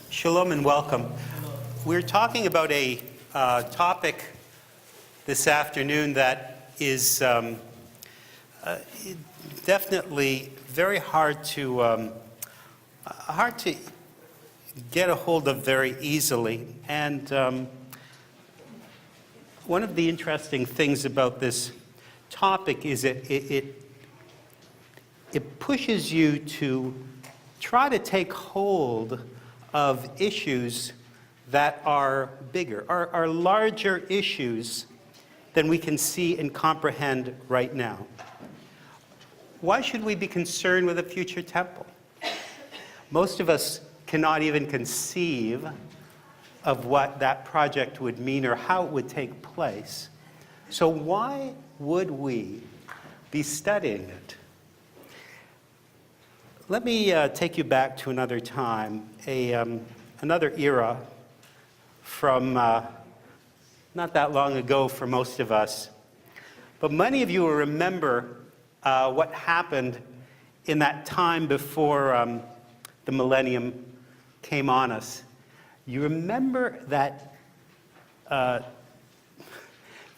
Shalom and welcome. We're talking about a topic this afternoon that is definitely very hard to get a hold of very easily. And one of the interesting things about this topic is it pushes you to try to take hold of issues that are bigger, are larger issues than we can see and comprehend right now. Why should we be concerned with a future temple? Most of us cannot even conceive of what that project would mean or how it would take place. So why would we be studying it? Let me take you back to another time, another era from not that long ago for most of us. But many of you will remember what happened in that time before the millennium came on us. You remember that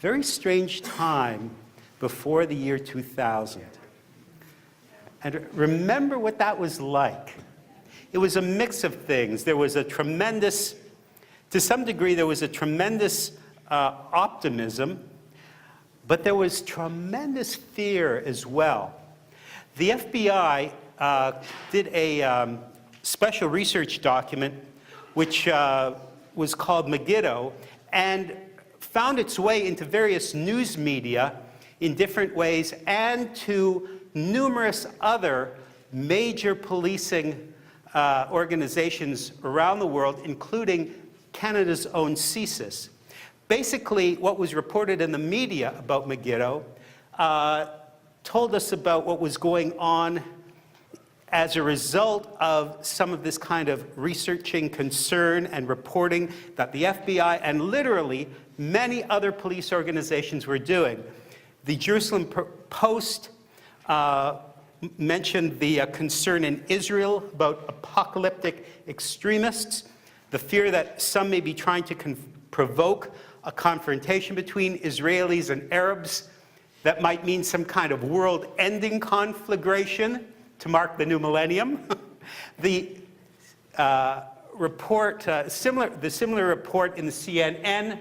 very strange time before the year 2000. And remember what that was like. It was a mix of things. There was a tremendous, to some degree, there was a tremendous optimism, but there was tremendous fear as well. The FBI did a special research document which was called Megiddo and found its way into various news media in different ways and to numerous other major policing organizations around the world, including Canada's own CSIS. Basically, what was reported in the media about Megiddo told us about what was going on as a result of some of this kind of researching concern and reporting that the FBI and literally many other police organizations were doing. The Jerusalem Post mentioned the concern in Israel about apocalyptic extremists, the fear that some may be trying to provoke a confrontation between Israelis and Arabs that might mean some kind of world-ending conflagration to mark the new millennium. The similar report in the CNN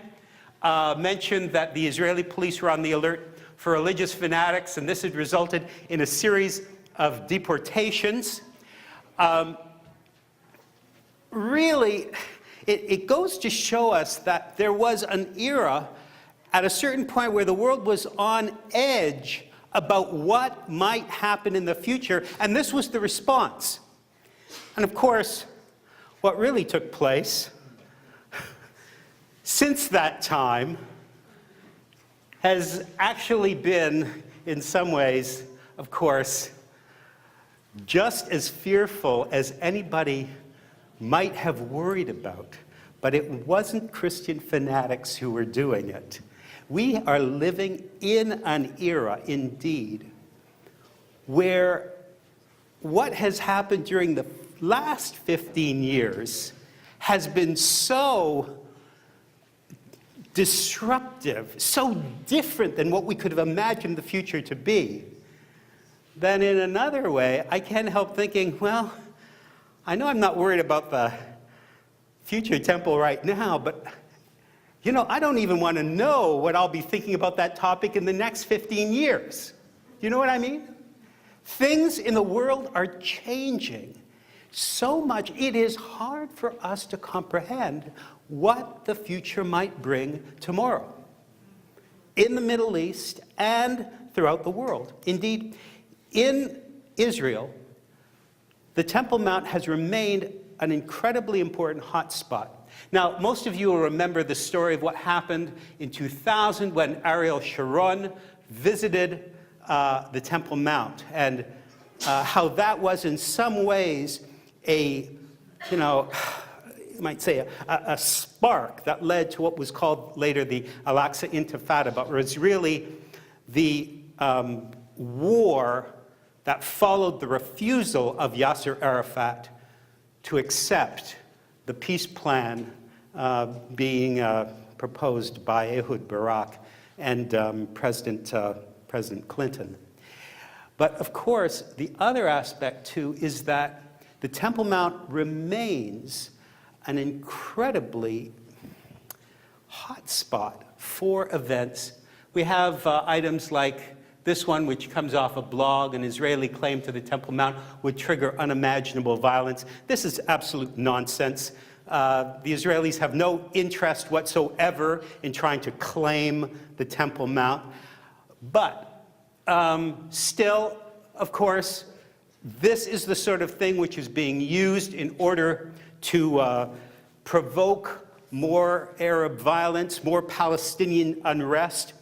mentioned that the Israeli police were on the alert for religious fanatics, and this had resulted in a series of deportations. Really, it goes to show us that there was an era at a certain point where the world was on edge about what might happen in the future, and this was the response. And of course, what really took place since that time has actually been, in some ways, of course, just as fearful as anybody might have worried about. But it wasn't Christian fanatics who were doing it. We are living in an era, indeed, where what has happened during the last 15 years has been so disruptive, so different than what we could have imagined the future to be, then in another way, I can't help thinking, well, I know I'm not worried about the future temple right now, but you know, I don't even want to know what I'll be thinking about that topic in the next 15 years. You know what I mean? Things in the world are changing so much, it is hard for us to comprehend what the future might bring tomorrow in the Middle East and throughout the world. Indeed, in Israel, the Temple Mount has remained an incredibly important hotspot. Now, most of you will remember the story of what happened in 2000 when Ariel Sharon visited the Temple Mount, and how that was in some ways a, might say, a spark that led to what was called later the Al-Aqsa Intifada, but was really the war that followed the refusal of Yasser Arafat to accept the peace plan being proposed by Ehud Barak and President Clinton. But of course, the other aspect too is that the Temple Mount remains an incredibly hot spot for events. We have items like this one, which comes off a blog, an Israeli claim to the Temple Mount would trigger unimaginable violence. This is absolute nonsense. The Israelis have no interest whatsoever in trying to claim the Temple Mount. But still, of course, this is the sort of thing which is being used in order to provoke more Arab violence, more Palestinian unrest.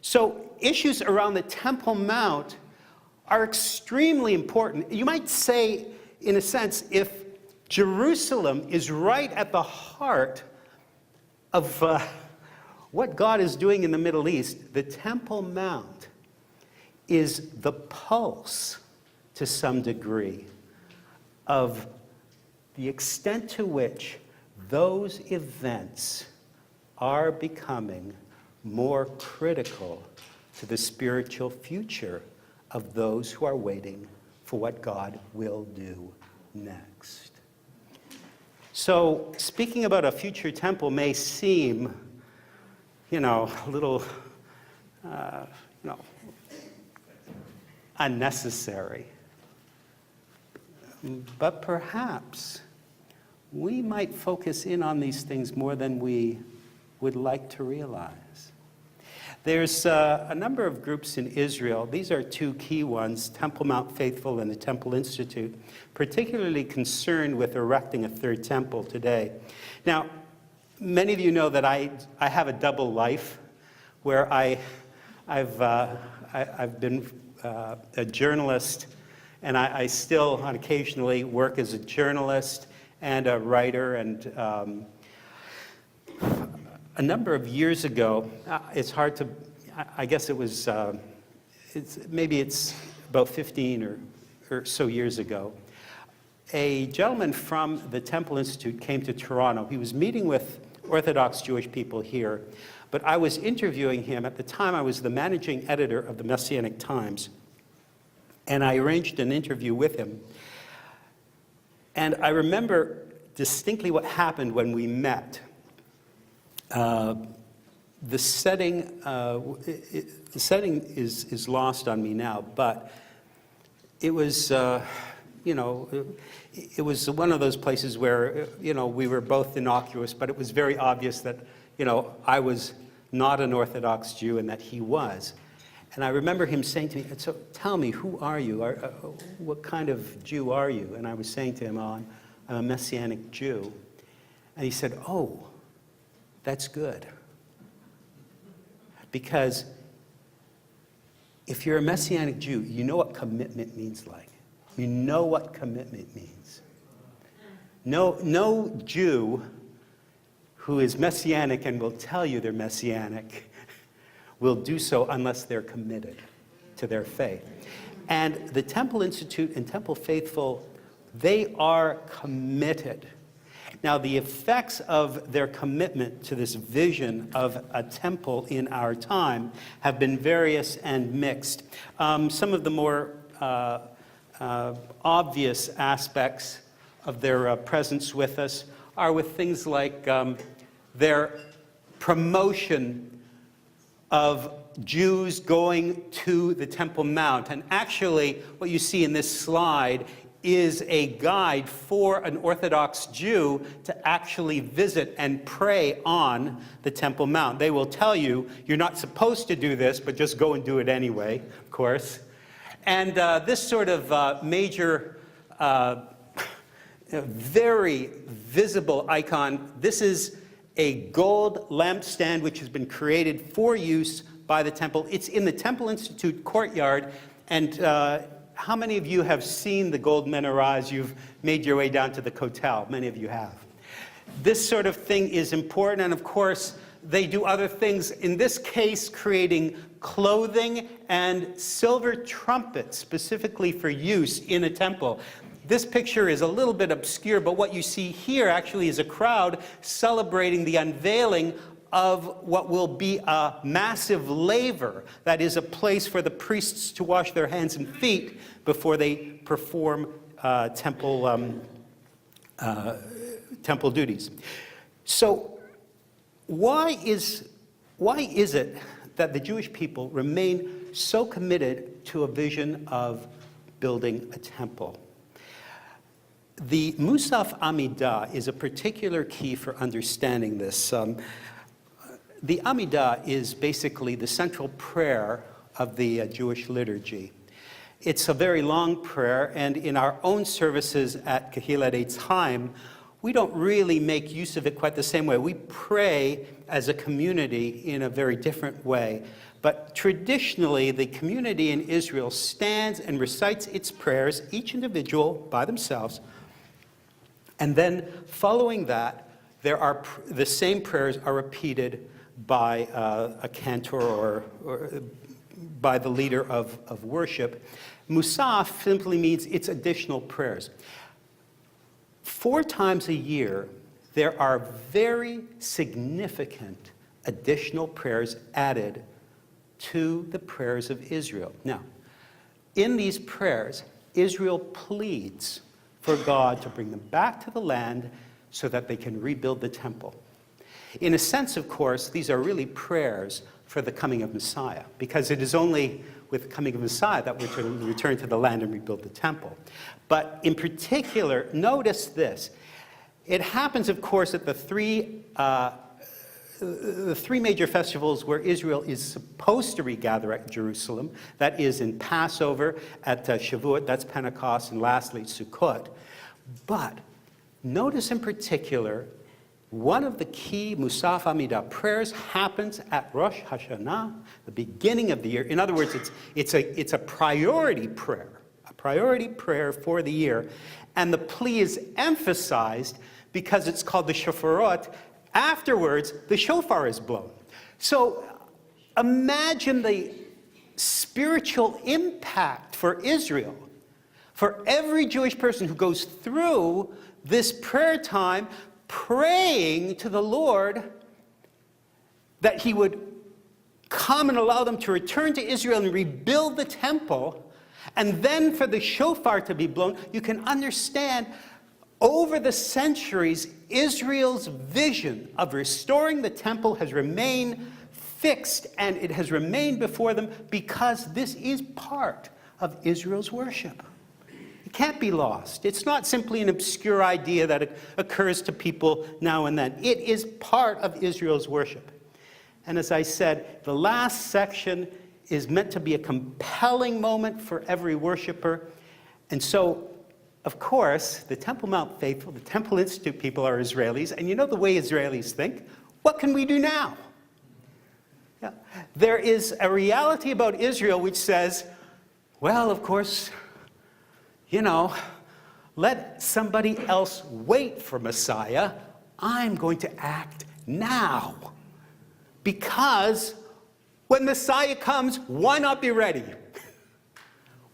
So issues around the Temple Mount are extremely important. You might say, in a sense, if Jerusalem is right at the heart of what God is doing in the Middle East, the Temple Mount is the pulse, to some degree, of the extent to which those events are becoming more critical to the spiritual future of those who are waiting for what God will do next. So speaking about a future temple may seem, a little, unnecessary. But perhaps we might focus in on these things more than we would like to realize. There's a number of groups in Israel. These are two key ones, Temple Mount Faithful and the Temple Institute, particularly concerned with erecting a third temple today. Now, many of you know that I have a double life where I've been a journalist, and I still occasionally work as a journalist and a writer. And a number of years ago, it's hard to, I guess it was, maybe it's about 15 or so years ago, a gentleman from the Temple Institute came to Toronto. He was meeting with Orthodox Jewish people here, but I was interviewing him. At the time, I was the managing editor of the Messianic Times, and I arranged an interview with him. And I remember distinctly what happened when we met. The setting is lost on me now, but it was, it was one of those places where, we were both innocuous, but it was very obvious that, I was not an Orthodox Jew and that he was. And I remember him saying to me, so tell me, who are you? What kind of Jew are you? And I was saying to him, I'm a Messianic Jew. And he said, oh, that's good. Because if you're a Messianic Jew, you know what commitment means like. You know what commitment means. No Jew who is Messianic and will tell you they're Messianic will do so unless they're committed to their faith. And the Temple Institute and Temple Faithful, they are committed. Now, the effects of their commitment to this vision of a temple in our time have been various and mixed. Some of the more obvious aspects of their presence with us are with things like their promotion of Jews going to the Temple Mount. And actually, what you see in this slide is a guide for an Orthodox Jew to actually visit and pray on the Temple Mount. They will tell you, you're not supposed to do this, but just go and do it anyway, of course. And this sort of major, very visible icon, this is a gold lampstand which has been created for use by the temple. It's in the Temple Institute courtyard, and how many of you have seen the gold menorahs? You've made your way down to the Kotel. Many of you have. this sort of thing is important, and of course, they do other things, in this case, creating clothing and silver trumpets, specifically for use in a temple. This picture is a little bit obscure, but what you see here actually is a crowd celebrating the unveiling of what will be a massive laver, that is a place for the priests to wash their hands and feet before they perform temple duties. So why is it that the Jewish people remain so committed to a vision of building a temple? The Musaf Amidah is a particular key for understanding this. The Amidah is basically the central prayer of the Jewish liturgy. It's a very long prayer, and in our own services at Kehillat Eitz Chaim, we don't really make use of it quite the same way. We pray as a community in a very different way. But traditionally, the community in Israel stands and recites its prayers, each individual by themselves. And then following that, the same prayers are repeated by a cantor or by the leader of worship. Musaf simply means it's additional prayers. 4 times a year, there are very significant additional prayers added to the prayers of Israel. Now, in these prayers, Israel pleads for God to bring them back to the land so that they can rebuild the temple. In a sense, of course, these are really prayers for the coming of Messiah, because it is only with the coming of Messiah that we're to return to the land and rebuild the temple. But in particular, notice this. It happens, of course, at the three major festivals where Israel is supposed to regather at Jerusalem. That is in Passover, at Shavuot, that's Pentecost, and lastly, Sukkot. But notice in particular, one of the key Musaf Amidah prayers happens at Rosh Hashanah, the beginning of the year. In other words, it's a priority prayer for the year. And the plea is emphasized because it's called the shofarot. Afterwards, the shofar is blown. So imagine the spiritual impact for Israel, for every Jewish person who goes through this prayer time, praying to the Lord that he would come and allow them to return to Israel and rebuild the temple, and then for the shofar to be blown. You can understand, over the centuries, Israel's vision of restoring the temple has remained fixed, and it has remained before them because this is part of Israel's worship. It can't be lost. It's not simply an obscure idea that occurs to people now and then. It is part of Israel's worship. And as I said, the last section is meant to be a compelling moment for every worshiper. And so, of course, the Temple Mount faithful, the Temple Institute people are Israelis, and you know the way Israelis think. What can we do now? Yeah. There is a reality about Israel which says, well, of course, let somebody else wait for Messiah. I'm going to act now. Because when Messiah comes, why not be ready?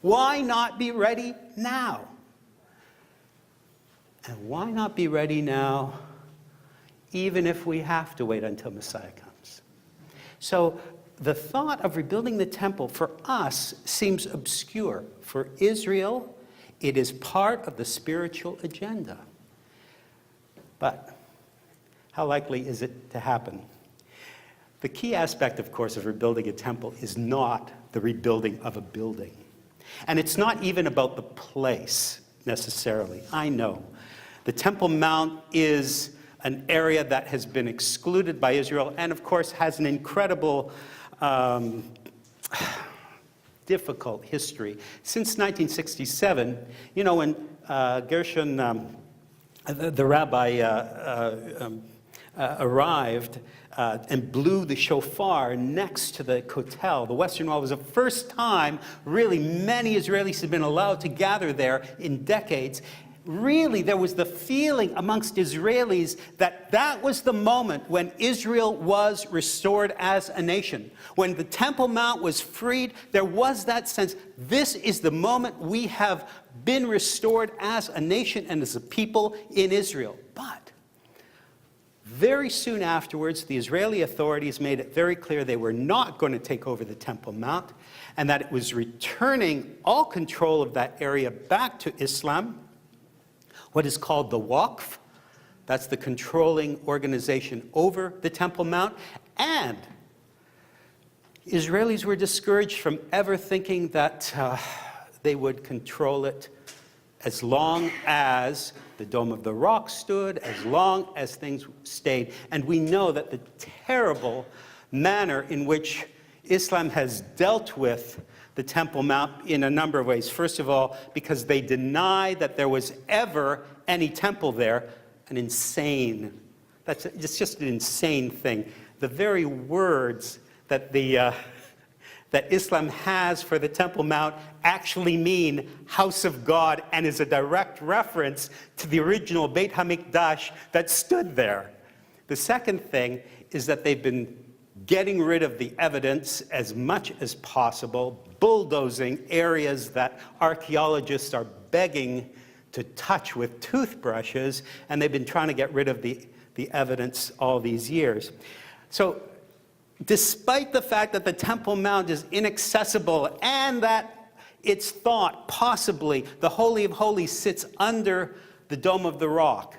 Why not be ready now? And why not be ready now, even if we have to wait until Messiah comes? So the thought of rebuilding the temple for us seems obscure. For Israel, it is part of the spiritual agenda. But how likely is it to happen? The key aspect, of course, of rebuilding a temple is not the rebuilding of a building. And it's not even about the place, necessarily. I know. The Temple Mount is an area that has been excluded by Israel and, of course, has an incredible, difficult history. Since 1967, when Gershon, the rabbi, arrived and blew the shofar next to the Kotel, the Western Wall, was the first time really many Israelis had been allowed to gather there in decades. really, there was the feeling amongst Israelis that that was the moment when Israel was restored as a nation. When the Temple Mount was freed, there was that sense, this is the moment we have been restored as a nation and as a people in Israel. But very soon afterwards, the Israeli authorities made it very clear they were not going to take over the Temple Mount, and that it was returning all control of that area back to Islam, what is called the Waqf. That's the controlling organization over the Temple Mount. And Israelis were discouraged from ever thinking that they would control it as long as the Dome of the Rock stood, as long as things stayed. And we know that the terrible manner in which Islam has dealt with the Temple Mount in a number of ways. First of all, because they deny that there was ever any temple there. It's just an insane thing. The very words that that Islam has for the Temple Mount actually mean house of God and is a direct reference to the original Beit HaMikdash that stood there. The second thing is that they've been getting rid of the evidence as much as possible, bulldozing areas that archaeologists are begging to touch with toothbrushes, and they've been trying to get rid of the evidence all these years. So despite the fact that the Temple Mount is inaccessible and that it's thought possibly the Holy of Holies sits under the Dome of the Rock,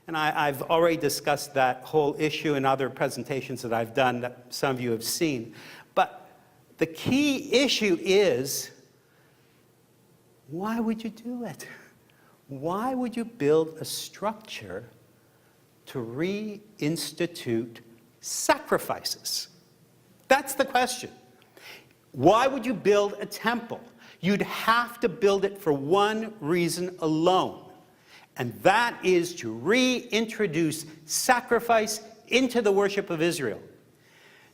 and I've already discussed that whole issue in other presentations that I've done that some of you have seen. But the key issue is, why would you do it? Why would you build a structure to reinstitute sacrifices? That's the question. Why would you build a temple? You'd have to build it for one reason alone. And that is to reintroduce sacrifice into the worship of Israel.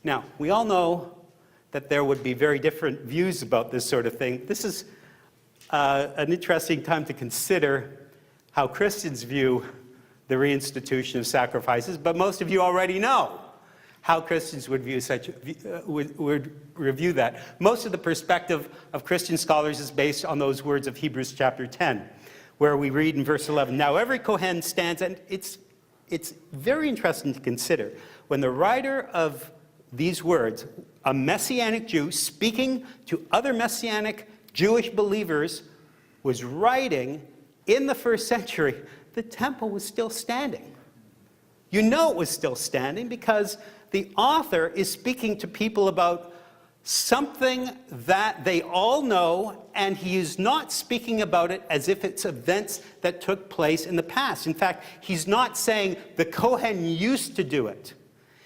Now, we all know that there would be very different views about this sort of thing. This is an interesting time to consider how Christians view the reinstitution of sacrifices, but most of you already know how Christians would view would review that. Most of the perspective of Christian scholars is based on those words of Hebrews chapter 10. Where we read in verse 11, now every Kohen stands, and it's very interesting to consider. When the writer of these words, a Messianic Jew speaking to other Messianic Jewish believers, was writing in the first century, the temple was still standing. You know it was still standing because the author is speaking to people about something that they all know, and he is not speaking about it as if it's events that took place in the past. In fact, he's not saying the Kohen used to do it.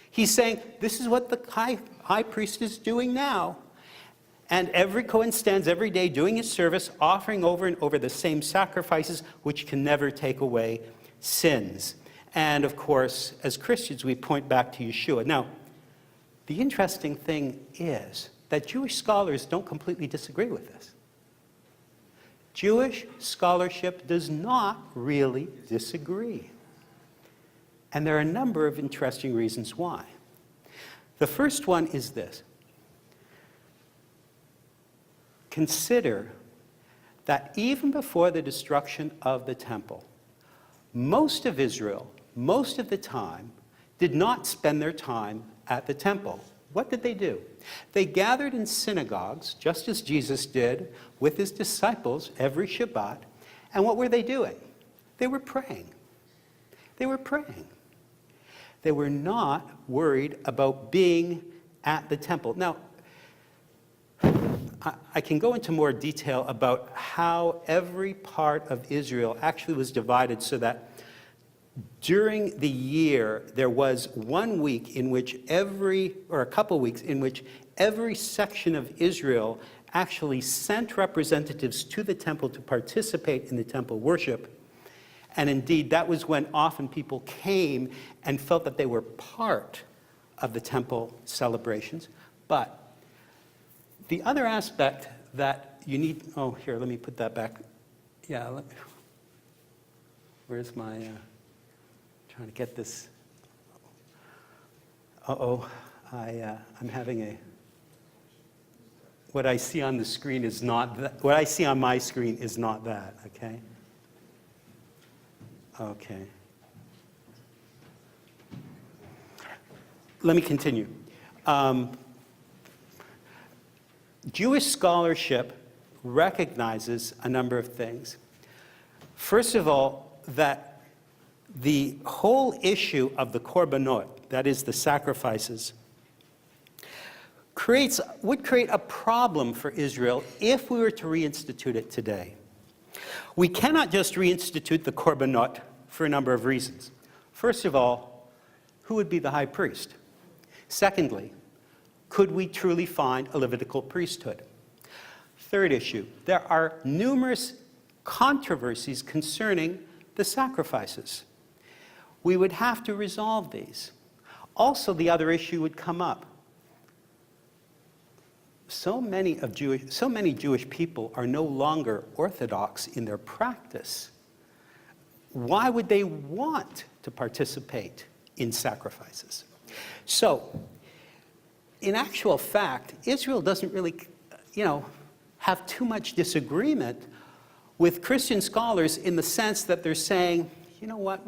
He's saying this is what the high priest is doing now. And every Kohen stands every day doing his service, offering over and over the same sacrifices, which can never take away sins. And of course, as Christians, we point back to Yeshua. Now, the interesting thing is that Jewish scholars don't completely disagree with this. Jewish scholarship does not really disagree. And there are a number of interesting reasons why. The first one is this. Consider that even before the destruction of the temple, most of Israel, most of the time, did not spend their time at the temple. What did they do? They gathered in synagogues, just as Jesus did with his disciples every Shabbat. And what were they doing? They were praying. They were praying. They were not worried about being at the temple. Now, I can go into more detail about how every part of Israel actually was divided so that during the year, there was 1 week in which a couple weeks in which every section of Israel actually sent representatives to the temple to participate in the temple worship. And indeed, that was when often people came and felt that they were part of the temple celebrations. But the other aspect that you need, let me put that back. Yeah, Where's my, trying to get this. Uh-oh, I'm having what I see on the screen is not that. What I see on my screen is not that, okay? Okay. Let me continue. Jewish scholarship recognizes a number of things. First of all, that the whole issue of the korbanot, that is the sacrifices, would create a problem for Israel if we were to reinstitute it today. We cannot just reinstitute the korbanot for a number of reasons. First of all, who would be the high priest? Secondly, could we truly find a Levitical priesthood? Third issue, there are numerous controversies concerning the sacrifices. We would have to resolve these. Also, the other issue would come up. So many Jewish people are no longer orthodox in their practice. Why would they want to participate in sacrifices? So, in actual fact, Israel doesn't really, have too much disagreement with Christian scholars in the sense that they're saying, you know what,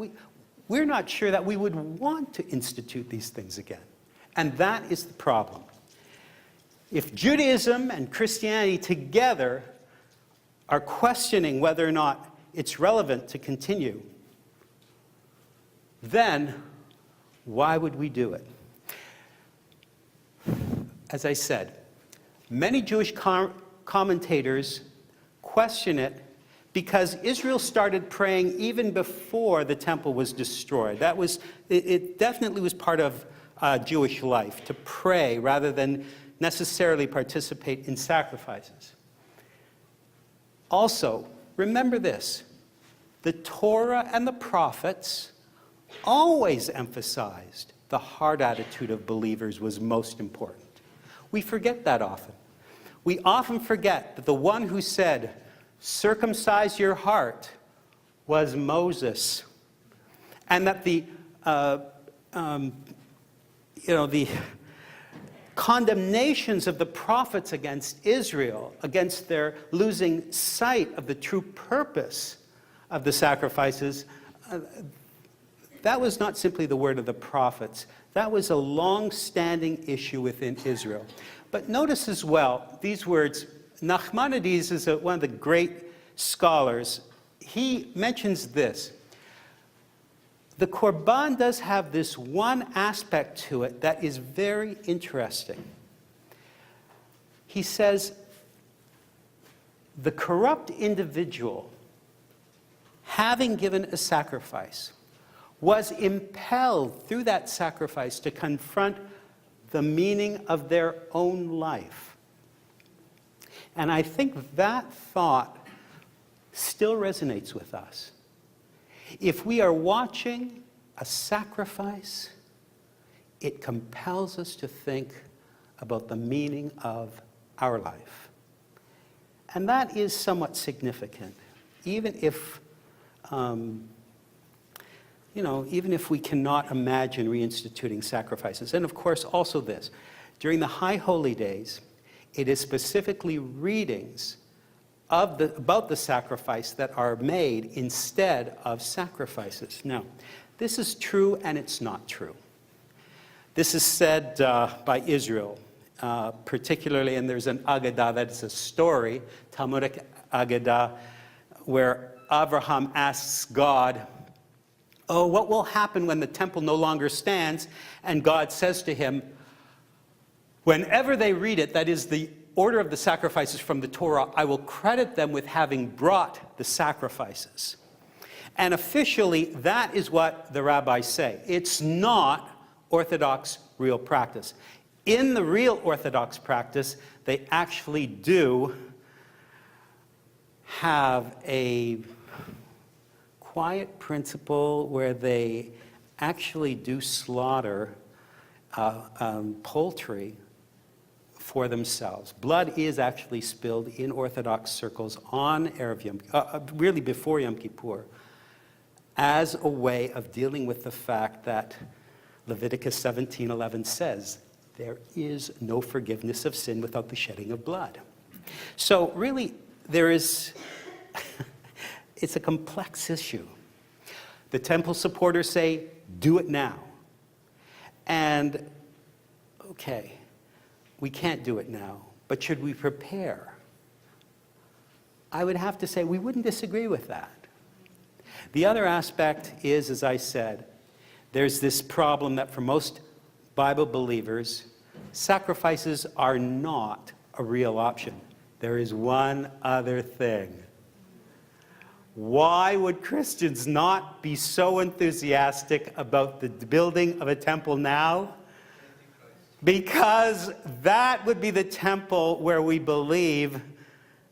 we're not sure that we would want to institute these things again. And that is the problem. If Judaism and Christianity together are questioning whether or not it's relevant to continue, then why would we do it? As I said, many Jewish commentators question it because Israel started praying even before the temple was destroyed. It definitely was part of Jewish life to pray rather than necessarily participate in sacrifices. Also, remember this, the Torah and the prophets always emphasized the heart attitude of believers was most important. We forget that often. We often forget that the one who said, circumcise your heart, was Moses. And that the condemnations of the prophets against Israel, against their losing sight of the true purpose of the sacrifices, that was not simply the word of the prophets. That was a long-standing issue within Israel. But notice as well, these words, Nachmanides is one of the great scholars. He mentions this. The Korban does have this one aspect to it that is very interesting. He says, the corrupt individual, having given a sacrifice, was impelled through that sacrifice to confront the meaning of their own life. And I think that thought still resonates with us. If we are watching a sacrifice, it compels us to think about the meaning of our life. And that is somewhat significant, even if we cannot imagine reinstituting sacrifices. And of course, also this, during the High Holy Days, it is specifically readings about the sacrifice that are made instead of sacrifices. Now, this is true and it's not true. This is said by Israel, particularly, and there's an Agadah that is a story, Talmudic Agadah, where Abraham asks God, oh, what will happen when the temple no longer stands? And God says to him, whenever they read it, that is the order of the sacrifices from the Torah, I will credit them with having brought the sacrifices. And officially, that is what the rabbis say. It's not Orthodox real practice. In the real Orthodox practice, they actually do have a quiet principle where they actually do slaughter poultry for themselves. Blood is actually spilled in Orthodox circles on Erev Yom, really before Yom Kippur. as a way of dealing with the fact that Leviticus 17:11 says, there is no forgiveness of sin without the shedding of blood. So really, it's a complex issue. The temple supporters say, do it now. And, okay, we can't do it now, but should we prepare? I would have to say we wouldn't disagree with that. The other aspect is, as I said, there's this problem that for most Bible believers, sacrifices are not a real option. There is one other thing. Why would Christians not be so enthusiastic about the building of a temple now? Because that would be the temple where we believe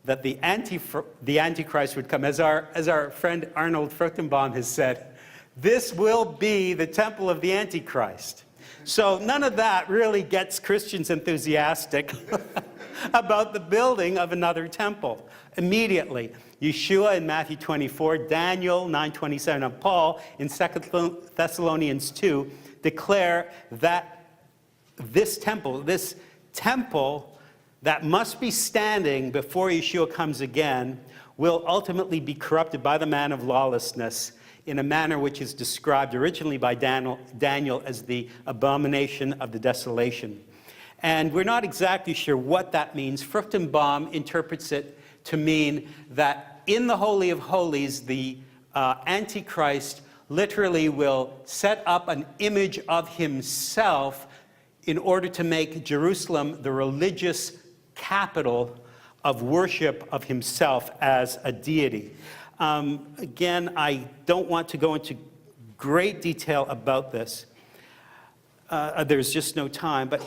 that the antichrist would come. As our friend Arnold Fruchtenbaum has said, this will be the temple of the antichrist. So none of that really gets Christians enthusiastic about the building of another temple. Immediately, Yeshua in Matthew 24, Daniel 9:27, and Paul in 2 Thessalonians 2 declare that this temple that must be standing before Yeshua comes again will ultimately be corrupted by the man of lawlessness in a manner which is described originally by Daniel as the abomination of the desolation. And we're not exactly sure what that means. Fruchtenbaum interprets it to mean that in the Holy of Holies, the Antichrist literally will set up an image of himself in order to make Jerusalem the religious capital of worship of himself as a deity. Again, I don't want to go into great detail about this. There's just no time. But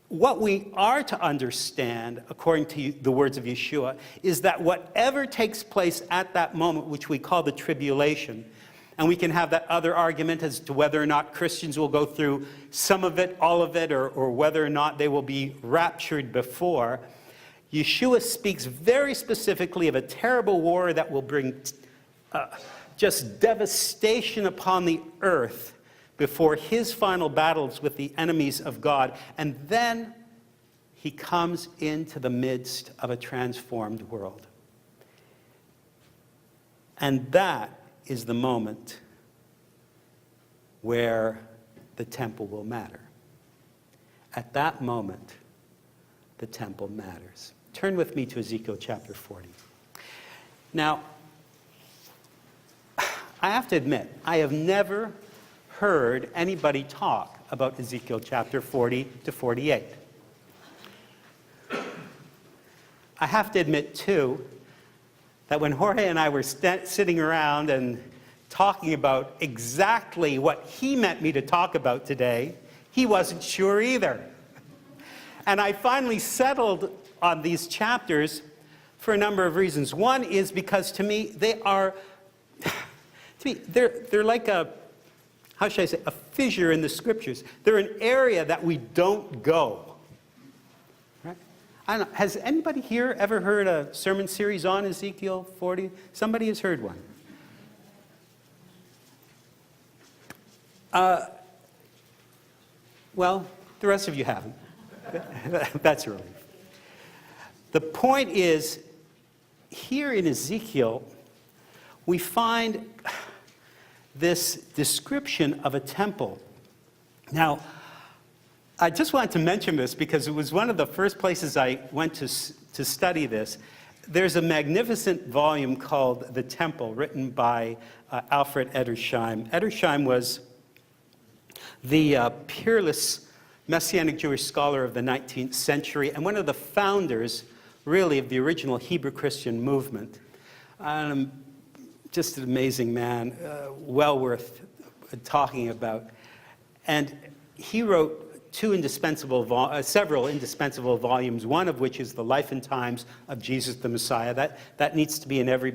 what we are to understand, according to the words of Yeshua, is that whatever takes place at that moment, which we call the tribulation, and we can have that other argument as to whether or not Christians will go through some of it, all of it, or whether or not they will be raptured before, Yeshua speaks very specifically of a terrible war that will bring just devastation upon the earth before his final battles with the enemies of God. And then he comes into the midst of a transformed world. And that is the moment where the temple will matter. At that moment, the temple matters. Turn with me to Ezekiel chapter 40. Now, I have to admit, I have never heard anybody talk about Ezekiel chapter 40 to 48. I have to admit, too, that when Jorge and I were sitting around and talking about exactly what he meant me to talk about today, he wasn't sure either. And I finally settled on these chapters for a number of reasons. One is because to me, they're like how should I say, a fissure in the scriptures. They're an area that we don't go. Right? I don't know, has anybody here ever heard a sermon series on Ezekiel 40? Somebody has heard one. Well, the rest of you haven't. That's a relief. The point is, here in Ezekiel, we find this description of a temple. Now, I just wanted to mention this because it was one of the first places I went to study this. There's a magnificent volume called The Temple, written by Alfred Edersheim. Edersheim was the peerless Messianic Jewish scholar of the 19th century and one of the founders, really, of the original Hebrew Christian movement. Just an amazing man, well worth talking about. And he wrote several indispensable volumes, one of which is The Life and Times of Jesus the Messiah. That needs to be in every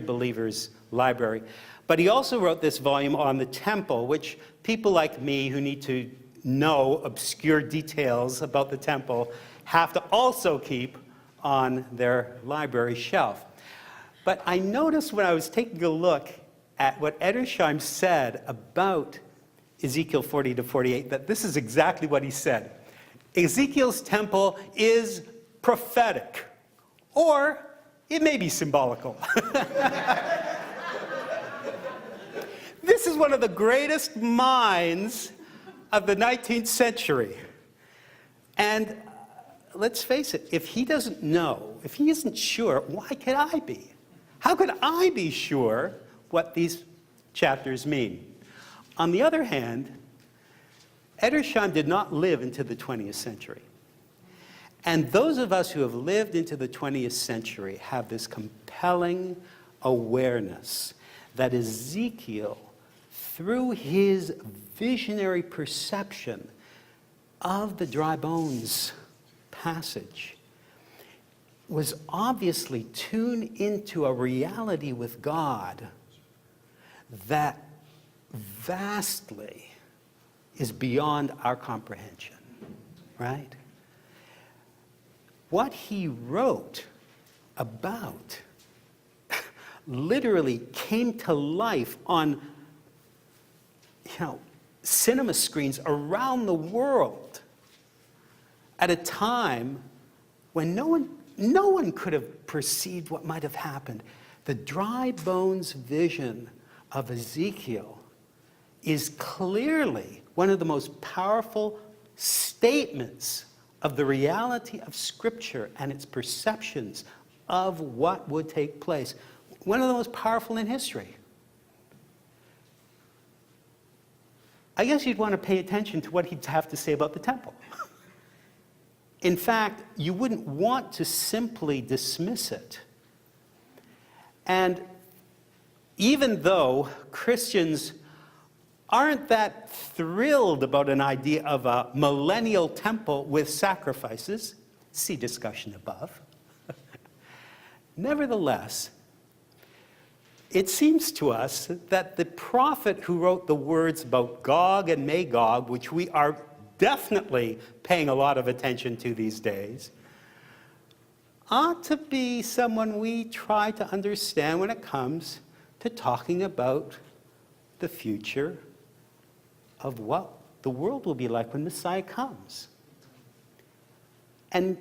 believer's library. But he also wrote this volume on the temple, which people like me who need to know obscure details about the temple have to also keep on their library shelf. But I noticed when I was taking a look at what Edersheim said about Ezekiel 40 to 48, that this is exactly what he said. Ezekiel's temple is prophetic, or it may be symbolical. This is one of the greatest minds of the 19th century. And let's face it, if he doesn't know, if he isn't sure, why could I be? How could I be sure what these chapters mean? On the other hand, Edersheim did not live into the 20th century. And those of us who have lived into the 20th century have this compelling awareness that Ezekiel, through his visionary perception of the dry bones passage, was obviously tuned into a reality with God that vastly is beyond our comprehension, right? What he wrote about literally came to life on, cinema screens around the world at a time when no one could have perceived what might have happened. The dry bones vision of Ezekiel is clearly one of the most powerful statements of the reality of Scripture and its perceptions of what would take place. One of the most powerful in history. I guess you'd want to pay attention to what he'd have to say about the temple. In fact, you wouldn't want to simply dismiss it. And even though Christians aren't that thrilled about an idea of a millennial temple with sacrifices, see discussion above, nevertheless, it seems to us that the prophet who wrote the words about Gog and Magog, which we are definitely paying a lot of attention to these days, ought to be someone we try to understand when it comes to talking about the future of what the world will be like when Messiah comes. And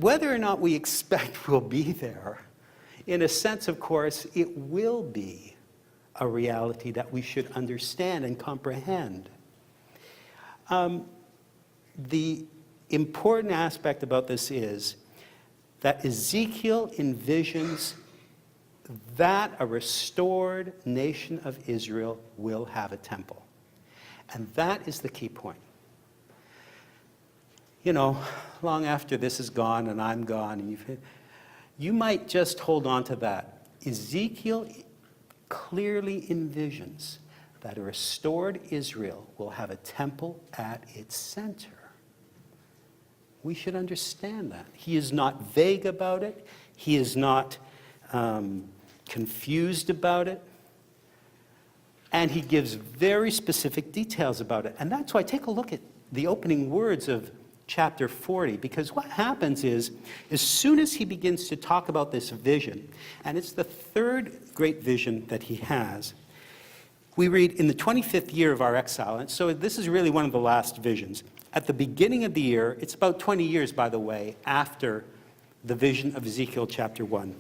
whether or not we expect we'll be there, in a sense, of course, it will be a reality that we should understand and comprehend. The important aspect about this is that Ezekiel envisions that a restored nation of Israel will have a temple. And that is the key point. Long after this is gone and I'm gone, and you might just hold on to that. Ezekiel clearly envisions that a restored Israel will have a temple at its center. We should understand that. He is not vague about it. He is not confused about it. And he gives very specific details about it. And that's why take a look at the opening words of chapter 40, because what happens is, as soon as he begins to talk about this vision, and it's the third great vision that he has, we read, in the 25th year of our exile, and so this is really one of the last visions. At the beginning of the year, it's about 20 years, by the way, after the vision of Ezekiel chapter 1.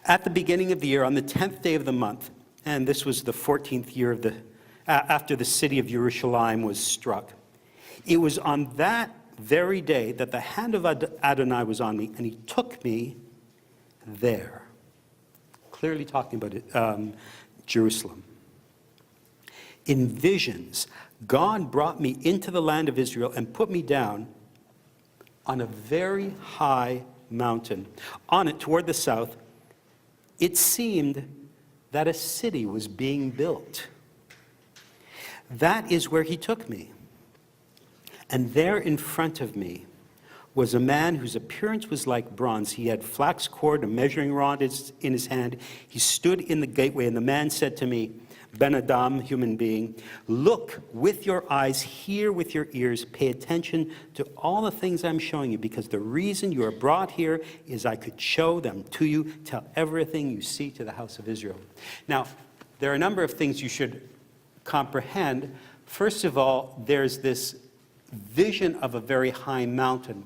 At the beginning of the year, on the 10th day of the month, and this was the 14th year of after the city of Jerusalem was struck, it was on that very day that the hand of Adonai was on me, and he took me there. Clearly talking about Jerusalem. In visions, God brought me into the land of Israel and put me down on a very high mountain. On it, toward the south, it seemed that a city was being built. That is where he took me. And there in front of me was a man whose appearance was like bronze. He had flax cord, a measuring rod in his hand. He stood in the gateway, and the man said to me, Ben Adam, human being, look with your eyes, hear with your ears, pay attention to all the things I'm showing you, because the reason you are brought here is I could show them to you. Tell everything you see to the house of Israel. Now, there are a number of things you should comprehend. First of all, there's this vision of a very high mountain.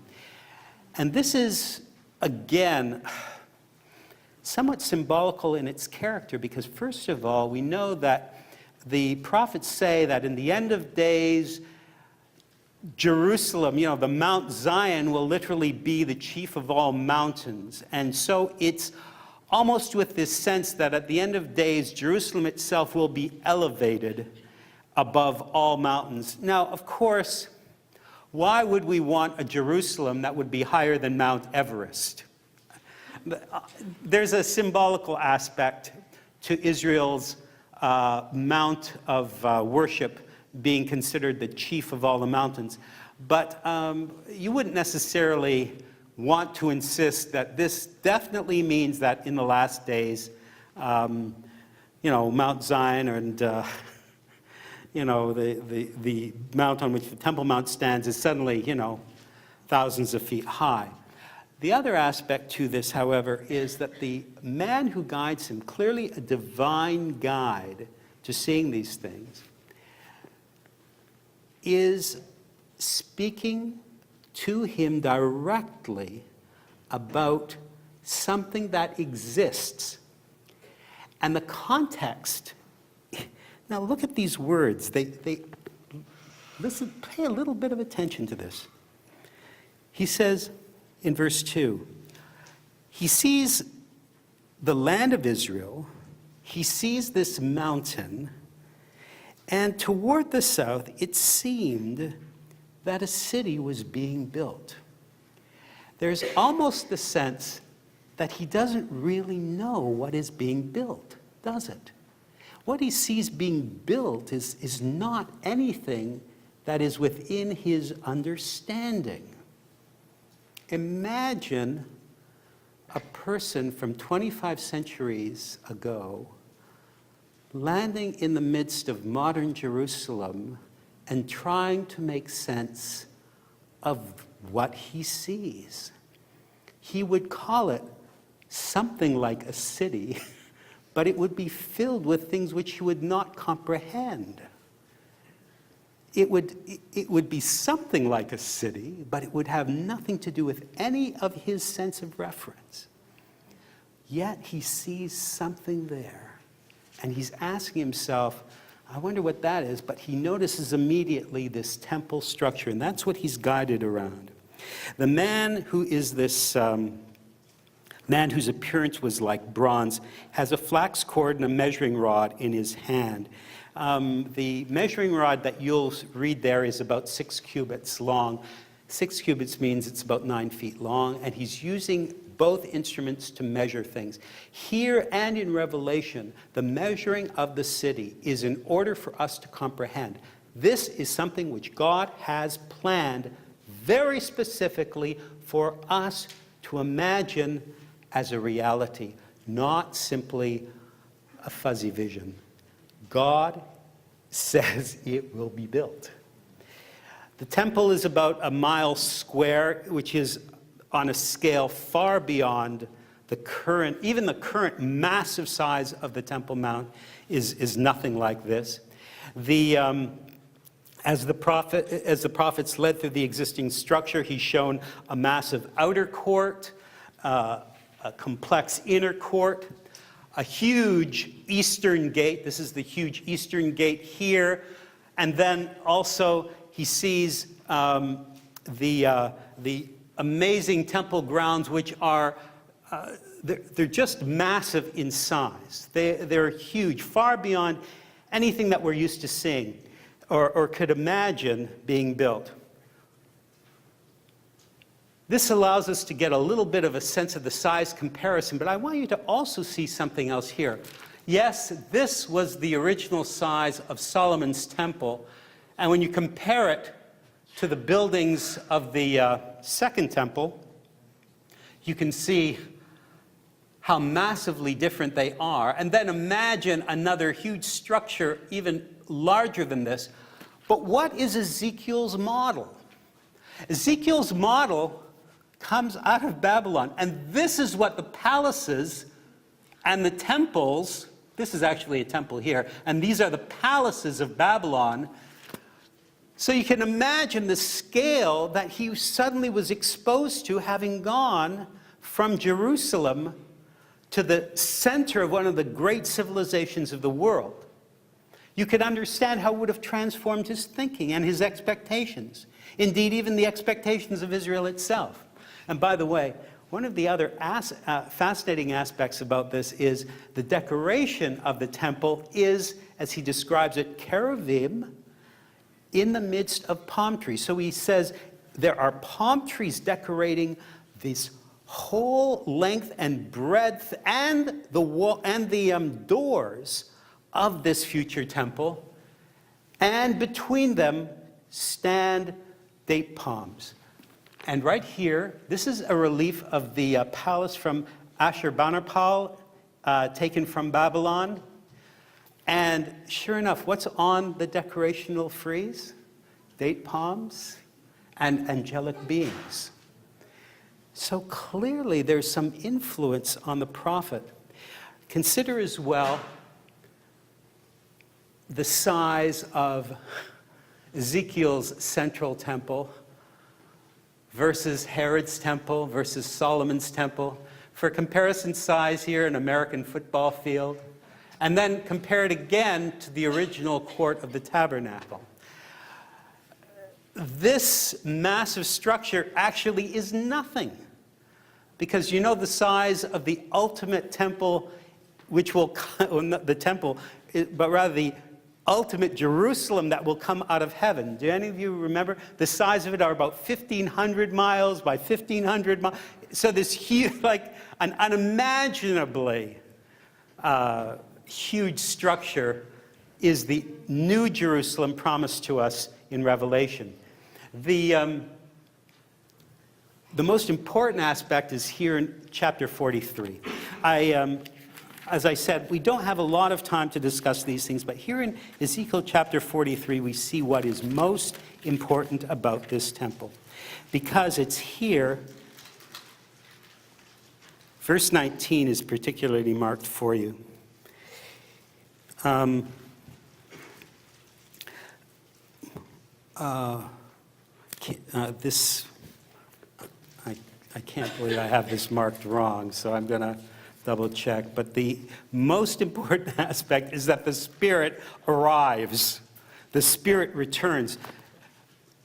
And this is, again, somewhat symbolical in its character, because first of all, we know that the prophets say that in the end of days, Jerusalem, the Mount Zion, will literally be the chief of all mountains. And so it's almost with this sense that at the end of days, Jerusalem itself will be elevated above all mountains. Now, of course, why would we want a Jerusalem that would be higher than Mount Everest? There's a symbolical aspect to Israel's mount of worship being considered the chief of all the mountains. But you wouldn't necessarily want to insist that this definitely means that in the last days, Mount Zion and the mount on which the Temple Mount stands is suddenly, thousands of feet high. The other aspect to this, however, is that the man who guides him, clearly a divine guide to seeing these things, is speaking to him directly about something that exists. And the context, now look at these words. They listen, pay a little bit of attention to this. He says, in verse 2, he sees the land of Israel, he sees this mountain, and toward the south it seemed that a city was being built. There's almost the sense that he doesn't really know what is being built, does it? What he sees being built is not anything that is within his understanding. Imagine a person from 25 centuries ago landing in the midst of modern Jerusalem and trying to make sense of what he sees. He would call it something like a city, but it would be filled with things which he would not comprehend. It would be something like a city, but it would have nothing to do with any of his sense of reference. Yet he sees something there, and he's asking himself, I wonder what that is, but he notices immediately this temple structure, and that's what he's guided around. The man who is this man whose appearance was like bronze has a flax cord and a measuring rod in his hand. The measuring rod that you'll read there is about 6 cubits long. 6 cubits means it's about 9 feet long, and he's using both instruments to measure things. Here and in Revelation, the measuring of the city is in order for us to comprehend. This is something which God has planned very specifically for us to imagine as a reality, not simply a fuzzy vision. God says it will be built. The temple is about a mile square, which is on a scale far beyond the current, even the current massive size of the Temple Mount is nothing like this. As the prophets led through the existing structure, he's shown a massive outer court, a complex inner court, a huge eastern gate. This is the huge eastern gate here. And then also he sees the amazing temple grounds, which are, they're just massive in size. They're huge, far beyond anything that we're used to seeing or could imagine being built. This allows us to get a little bit of a sense of the size comparison, but I want you to also see something else here. Yes, this was the original size of Solomon's temple, and when you compare it to the buildings of the second temple, you can see how massively different they are. And then imagine another huge structure, even larger than this. But what is Ezekiel's model? Ezekiel's model comes out of Babylon. And this is what the palaces and the temples, this is actually a temple here, and these are the palaces of Babylon. So you can imagine the scale that he suddenly was exposed to, having gone from Jerusalem to the center of one of the great civilizations of the world. You can understand how it would have transformed his thinking and his expectations. Indeed, even the expectations of Israel itself. And by the way, one of the other fascinating aspects about this is the decoration of the temple is, as he describes it, cherubim in the midst of palm trees. So he says there are palm trees decorating this whole length and breadth and the wall and the doors of this future temple, and between them stand date palms. And right here, this is a relief of the palace from Ashurbanipal, taken from Babylon. And sure enough, what's on the decorational frieze? Date palms and angelic beings. So clearly there's some influence on the prophet. Consider as well the size of Ezekiel's central temple versus Herod's temple versus Solomon's temple. For comparison size here, an American football field. And then compare it again to the original court of the tabernacle. This massive structure actually is nothing. Because you know the size of the ultimate temple, which will, not the temple, but rather the ultimate Jerusalem that will come out of heaven. Do any of you remember? The size of it are about 1,500 miles by 1,500 miles. So this huge, like an unimaginably huge structure is the new Jerusalem promised to us in Revelation. The most important aspect is here in chapter 43. As I said, we don't have a lot of time to discuss these things, but here in Ezekiel chapter 43, we see what is most important about this temple. Because it's here, verse 19 is particularly marked for you. I can't believe I have this marked wrong, so I'm going to double check. But the most important aspect is that the Spirit arrives. The Spirit returns.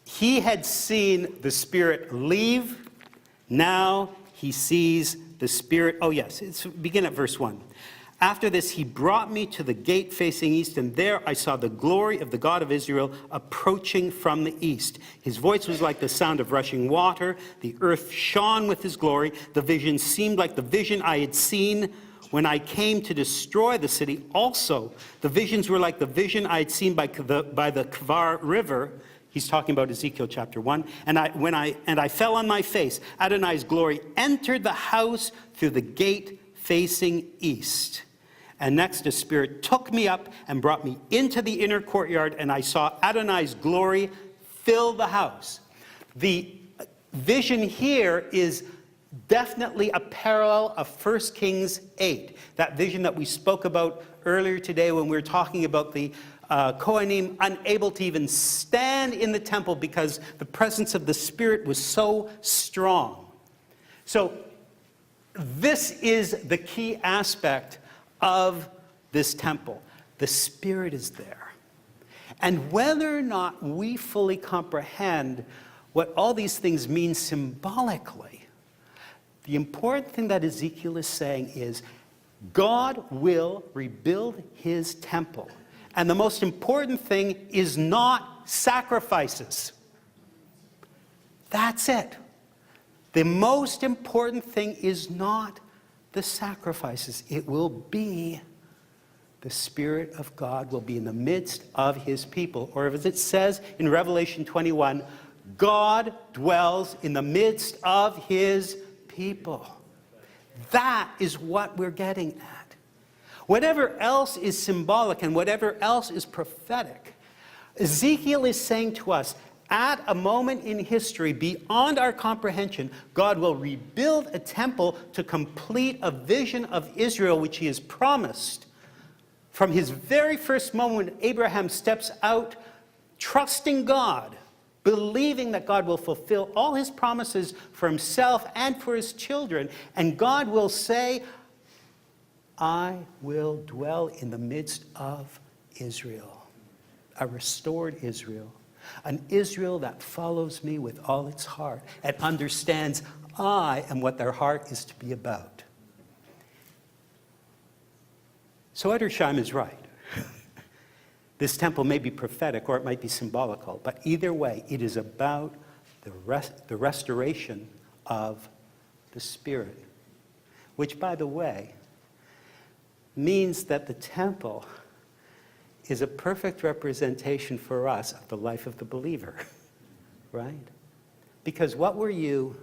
He had seen the Spirit leave. Now he sees the Spirit. Oh, yes. Begin at verse 1. After this, he brought me to the gate facing east, and there I saw the glory of the God of Israel approaching from the east. His voice was like the sound of rushing water. The earth shone with his glory. The vision seemed like the vision I had seen when I came to destroy the city. Also, the visions were like the vision I had seen by the Kvar River. He's talking about Ezekiel chapter 1. And I fell on my face. Adonai's glory entered the house through the gate facing east. And next, the Spirit took me up and brought me into the inner courtyard, and I saw Adonai's glory fill the house. The vision here is definitely a parallel of 1 Kings 8, that vision that we spoke about earlier today when we were talking about the Kohanim unable to even stand in the temple because the presence of the Spirit was so strong. So this is the key aspect of this temple. The Spirit is there. And whether or not we fully comprehend what all these things mean symbolically, the important thing that Ezekiel is saying is God will rebuild his temple. And the most important thing is not sacrifices. That's it. The most important thing is not the sacrifices. It will be the Spirit of God will be in the midst of his people. Or as it says in Revelation 21, God dwells in the midst of his people. That is what we're getting at. Whatever else is symbolic and whatever else is prophetic, Ezekiel is saying to us, at a moment in history beyond our comprehension, God will rebuild a temple to complete a vision of Israel which he has promised. From his very first moment when Abraham steps out, trusting God, believing that God will fulfill all his promises for himself and for his children, and God will say, I will dwell in the midst of Israel, a restored Israel, an Israel that follows me with all its heart and understands I am what their heart is to be about. So Edersheim is right. This temple may be prophetic or it might be symbolical, but either way, it is about the restoration of the Spirit, which, by the way, means that the temple is a perfect representation for us of the life of the believer, right? Because what were you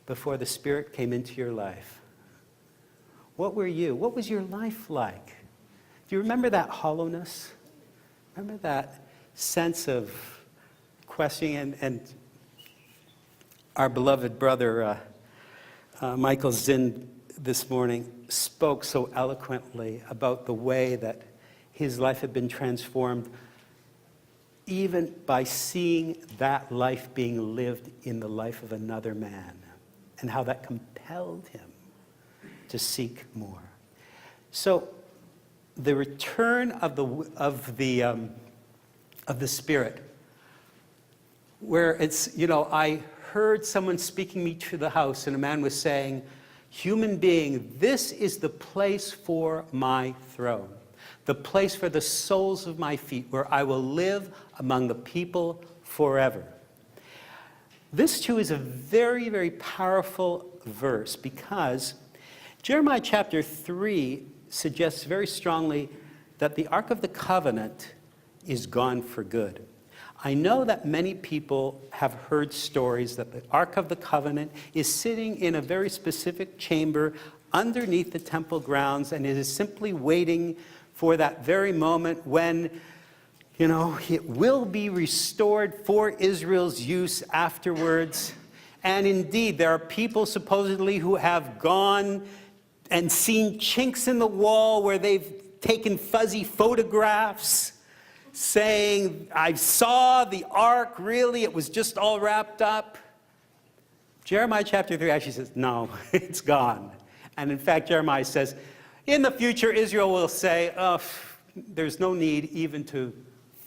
before the Spirit came into your life? What were you? What was your life like? Do you remember that hollowness? Remember that sense of questioning? And our beloved brother, Michael Zinn, this morning spoke so eloquently about the way that his life had been transformed even by seeing that life being lived in the life of another man, and how that compelled him to seek more. So the return of the Spirit, where it's, I heard someone speaking me to the house, and a man was saying, human being, this is the place for my throne, the place for the soles of my feet, where I will live among the people forever. This, too, is a very, very powerful verse, because Jeremiah chapter 3 suggests very strongly that the Ark of the Covenant is gone for good. I know that many people have heard stories that the Ark of the Covenant is sitting in a very specific chamber underneath the temple grounds, and it is simply waiting for that very moment when, it will be restored for Israel's use afterwards. And indeed, there are people supposedly who have gone and seen chinks in the wall where they've taken fuzzy photographs saying, I saw the ark, really, it was just all wrapped up. Jeremiah chapter 3 actually says, no, it's gone. And in fact, Jeremiah says, in the future, Israel will say, there's no need even to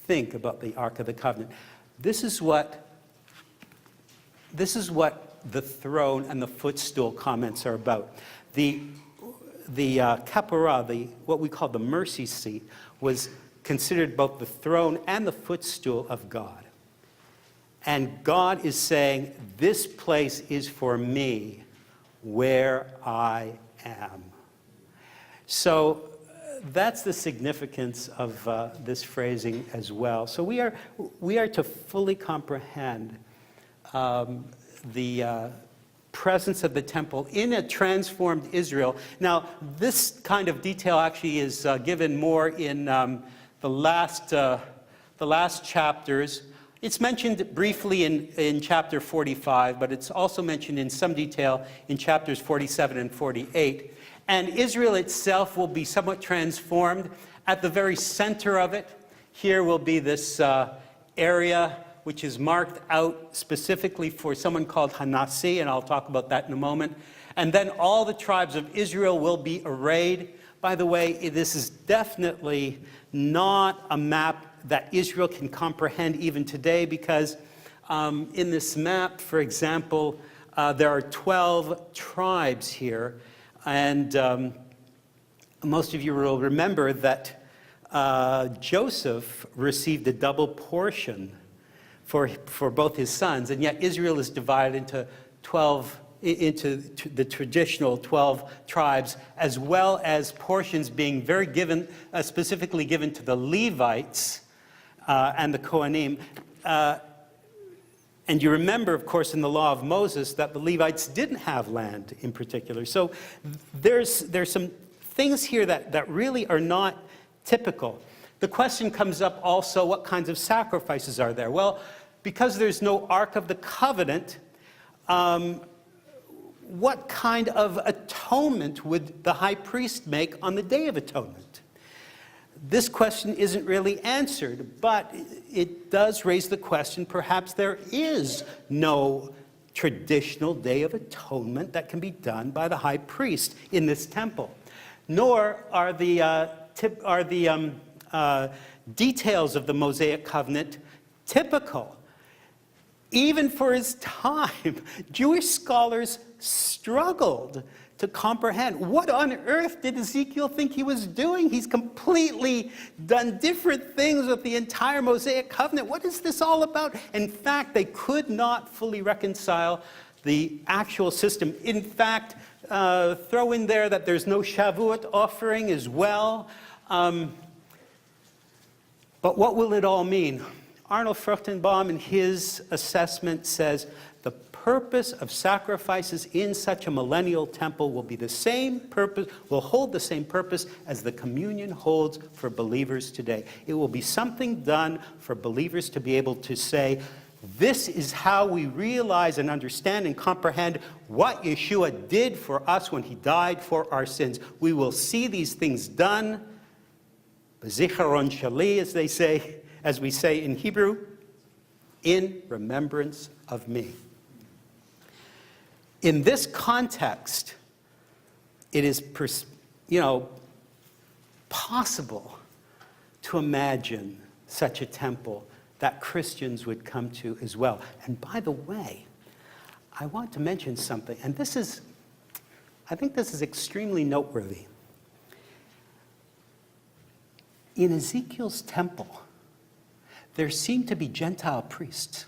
think about the Ark of the Covenant. This is what the throne and the footstool comments are about. The kapara, what we call the mercy seat, was considered both the throne and the footstool of God. And God is saying, this place is for me where I am. So that's the significance of this phrasing as well. So we are to fully comprehend the presence of the temple in a transformed Israel. Now, this kind of detail actually is given more in the last chapters. It's mentioned briefly in chapter 45, but it's also mentioned in some detail in chapters 47 and 48. And Israel itself will be somewhat transformed. At the very center of it, here will be this area which is marked out specifically for someone called Hanasi, and I'll talk about that in a moment. And then all the tribes of Israel will be arrayed. By the way, this is definitely not a map that Israel can comprehend even today, because in this map, for example, there are 12 tribes here. And most of you will remember that Joseph received a double portion for both his sons, and yet Israel is divided into the traditional 12 tribes, as well as portions being specifically given to the Levites and the Kohanim. And you remember, of course, in the law of Moses that the Levites didn't have land in particular. So there's some things here that really are not typical. The question comes up also, what kinds of sacrifices are there? Well, because there's no Ark of the Covenant, what kind of atonement would the high priest make on the Day of Atonement? This question isn't really answered, but it does raise the question, perhaps there is no traditional Day of Atonement that can be done by the high priest in this temple. Nor are the details of the Mosaic covenant typical. Even for his time, Jewish scholars struggled to comprehend. What on earth did Ezekiel think he was doing? He's completely done different things with the entire Mosaic covenant. What is this all about? In fact, they could not fully reconcile the actual system. In fact, throw in there that there's no Shavuot offering as well. But what will it all mean? Arnold Fruchtenbaum, in his assessment, says the purpose of sacrifices in such a millennial temple will be the same purpose, will hold the same purpose as the communion holds for believers today. It will be something done for believers to be able to say, this is how we realize and understand and comprehend what Yeshua did for us when he died for our sins. We will see these things done, b'zicharon shali, as they say, as we say in Hebrew, in remembrance of me. In this context, it is, possible to imagine such a temple that Christians would come to as well. And by the way, I want to mention something, and I think this is extremely noteworthy. In Ezekiel's temple, there seem to be Gentile priests.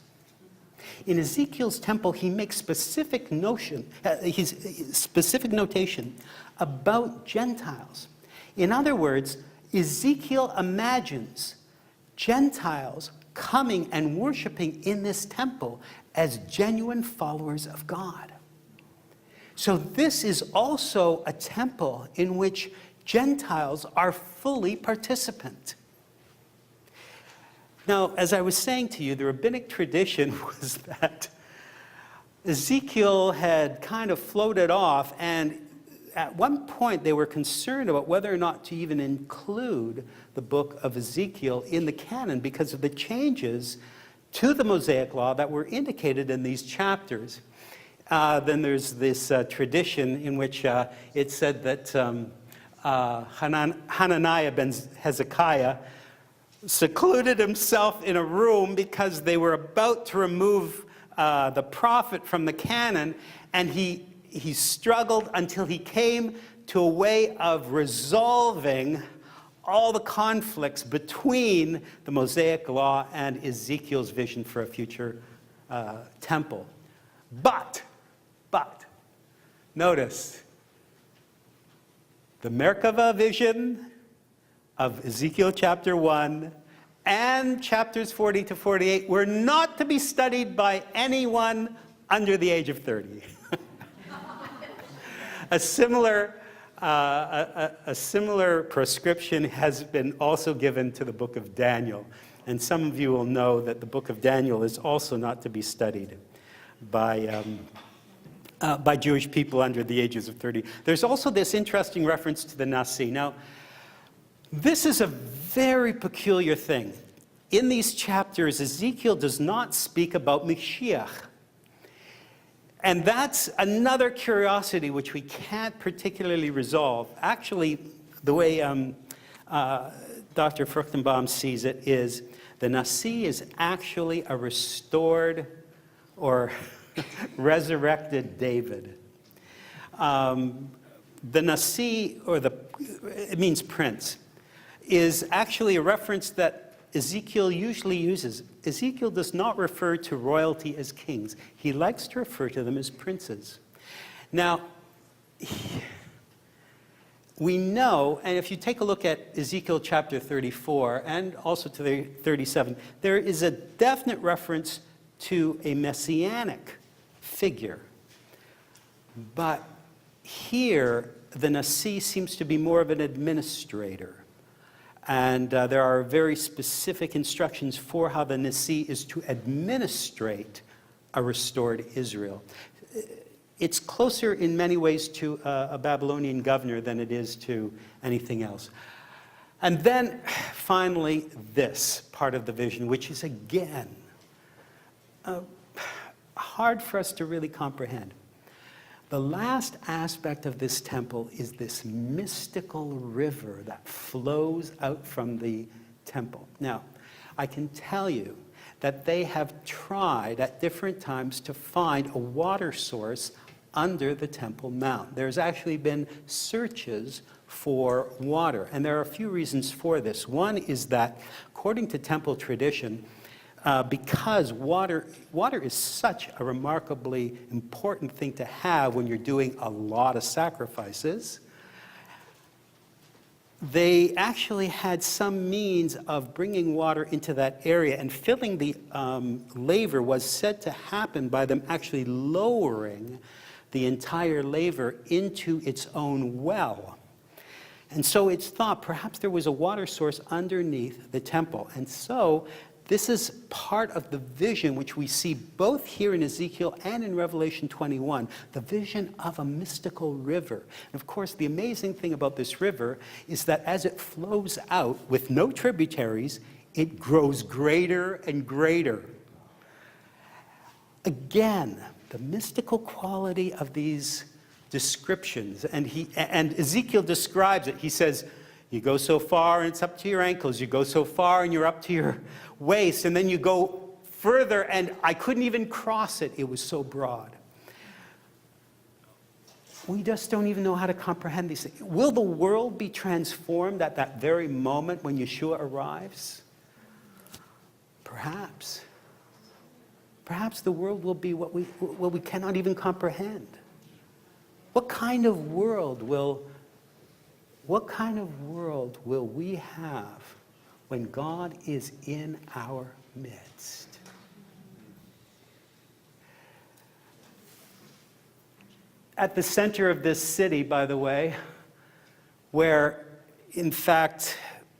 In Ezekiel's temple, he makes specific notation about Gentiles. In other words, Ezekiel imagines Gentiles coming and worshiping in this temple as genuine followers of God. So this is also a temple in which Gentiles are fully participant. Now, as I was saying to you, the rabbinic tradition was that Ezekiel had kind of floated off, and at one point they were concerned about whether or not to even include the book of Ezekiel in the canon because of the changes to the Mosaic law that were indicated in these chapters. Then there's this tradition in which it said that Hananiah ben Hezekiah secluded himself in a room because they were about to remove the prophet from the canon, and he struggled until he came to a way of resolving all the conflicts between the Mosaic law and Ezekiel's vision for a future temple. But, notice, the Merkava vision of Ezekiel chapter 1 and chapters 40 to 48 were not to be studied by anyone under the age of 30. A similar prescription has been also given to the book of Daniel. And some of you will know that the book of Daniel is also not to be studied by Jewish people under the ages of 30. There's also this interesting reference to the Nasi. Now, this is a very peculiar thing. In these chapters, Ezekiel does not speak about Mashiach. And that's another curiosity which we can't particularly resolve. Actually, the way Dr. Fruchtenbaum sees it is the Nasi is actually a restored or resurrected David. The Nasi, it means prince, is actually a reference that Ezekiel usually uses. Ezekiel does not refer to royalty as kings. He likes to refer to them as princes. Now, we know, and if you take a look at Ezekiel chapter 34 and also to 37, there is a definite reference to a messianic figure. But here, the Nasi seems to be more of an administrator. And there are very specific instructions for how the Nasi is to administrate a restored Israel. It's closer in many ways to a Babylonian governor than it is to anything else. And then, finally, this part of the vision, which is, again, hard for us to really comprehend. The last aspect of this temple is this mystical river that flows out from the temple. Now, I can tell you that they have tried at different times to find a water source under the Temple Mount. There's actually been searches for water, and there are a few reasons for this. One is that, according to temple tradition, because water is such a remarkably important thing to have when you're doing a lot of sacrifices, they actually had some means of bringing water into that area, and filling the laver was said to happen by them actually lowering the entire laver into its own well. And so it's thought perhaps there was a water source underneath the temple. And so this is part of the vision which we see both here in Ezekiel and in Revelation 21, the vision of a mystical river. And of course, the amazing thing about this river is that as it flows out with no tributaries, it grows greater and greater. Again, the mystical quality of these descriptions, and Ezekiel describes it. He says, you go so far and it's up to your ankles. You go so far and you're up to your waist. And then you go further and I couldn't even cross it. It was so broad. We just don't even know how to comprehend these things. Will the world be transformed at that very moment when Yeshua arrives? Perhaps. Perhaps the world will be what we cannot even comprehend. What kind of world will we have when God is in our midst? At the center of this city, by the way, where in fact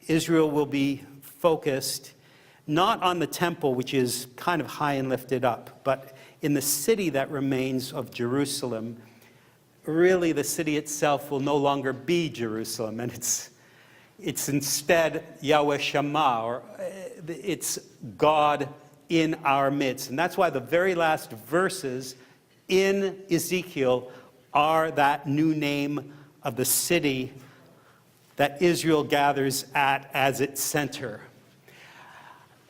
Israel will be focused not on the temple, which is kind of high and lifted up, but in the city that remains of Jerusalem. Really, the city itself will no longer be Jerusalem, and it's instead Yahweh Shammah, or it's God in our midst. And that's why the very last verses in Ezekiel are that new name of the city that Israel gathers at as its center.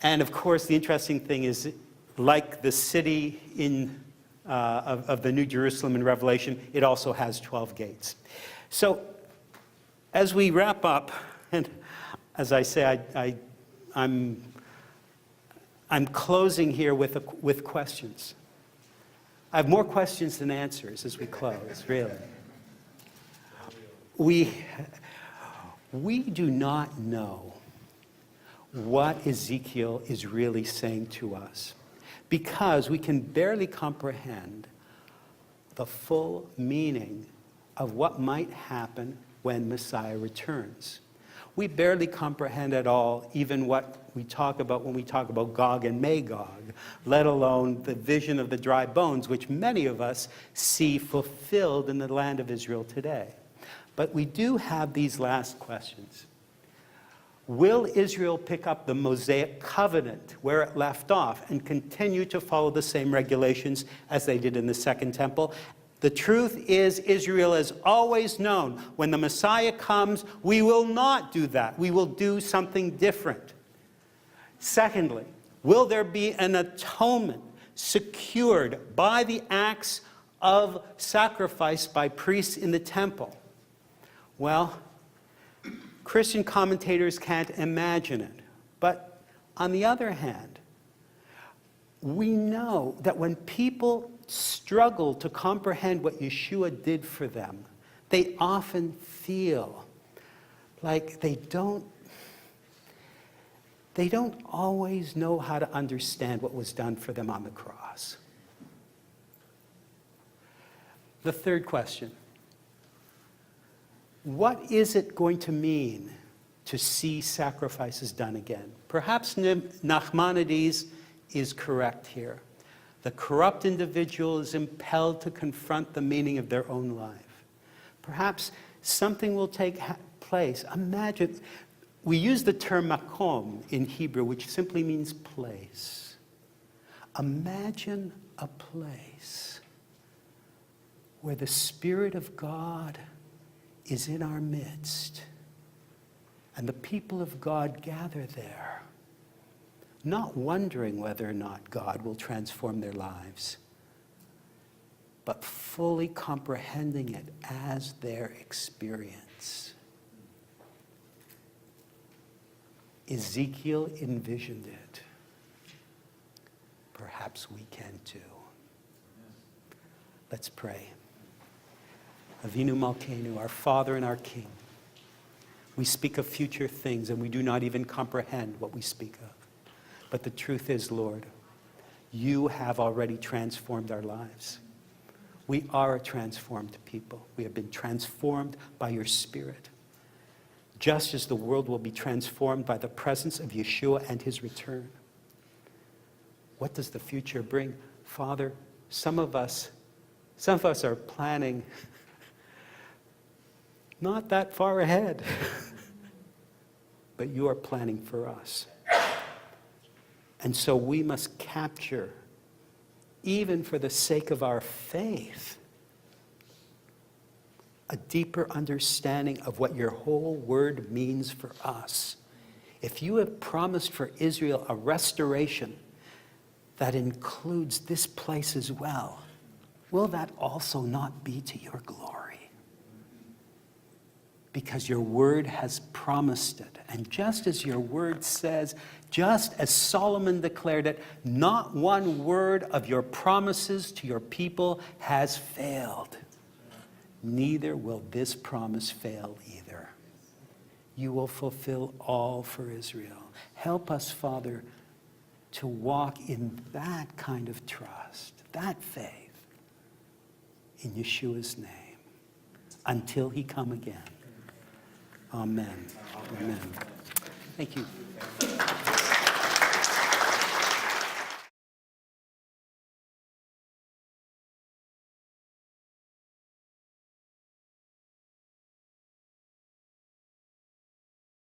And of course, the interesting thing is, like the city of the New Jerusalem in Revelation, it also has 12 gates. So, as we wrap up, and as I say, I'm closing here with questions. I have more questions than answers as we close, really. We do not know what Ezekiel is really saying to us, because we can barely comprehend the full meaning of what might happen when Messiah returns. We barely comprehend at all even what we talk about when we talk about Gog and Magog, let alone the vision of the dry bones, which many of us see fulfilled in the land of Israel today. But we do have these last questions. Will Israel pick up the Mosaic covenant where it left off and continue to follow the same regulations as they did in the Second Temple? The truth is, Israel has always known when the Messiah comes, we will not do that. We will do something different. Secondly, will there be an atonement secured by the acts of sacrifice by priests in the temple? Well, Christian commentators can't imagine it. But on the other hand, we know that when people struggle to comprehend what Yeshua did for them, they often feel like they don't they don't always know how to understand what was done for them on the cross. The third question: what is it going to mean to see sacrifices done again? Perhaps Nachmanides is correct here. The corrupt individual is impelled to confront the meaning of their own life. Perhaps something will take place. Imagine, we use the term makom in Hebrew, which simply means place. Imagine a place where the Spirit of God is in our midst, and the people of God gather there, not wondering whether or not God will transform their lives, but fully comprehending it as their experience. Ezekiel envisioned it. Perhaps we can too. Let's pray. Avinu Malkeinu, our Father and our King, we speak of future things and we do not even comprehend what we speak of. But the truth is, Lord, you have already transformed our lives. We are a transformed people. We have been transformed by your Spirit. Just as the world will be transformed by the presence of Yeshua and his return. What does the future bring? Father, some of us are planning not that far ahead, but you are planning for us. And so we must capture, even for the sake of our faith, a deeper understanding of what your whole word means for us. If you have promised for Israel a restoration that includes this place as well, will that also not be to your glory? Because your word has promised it. And just as your word says, just as Solomon declared it, not one word of your promises to your people has failed. Neither will this promise fail either. You will fulfill all for Israel. Help us, Father, to walk in that kind of trust, that faith, in Yeshua's name, until he come again. Amen. Amen. Thank you.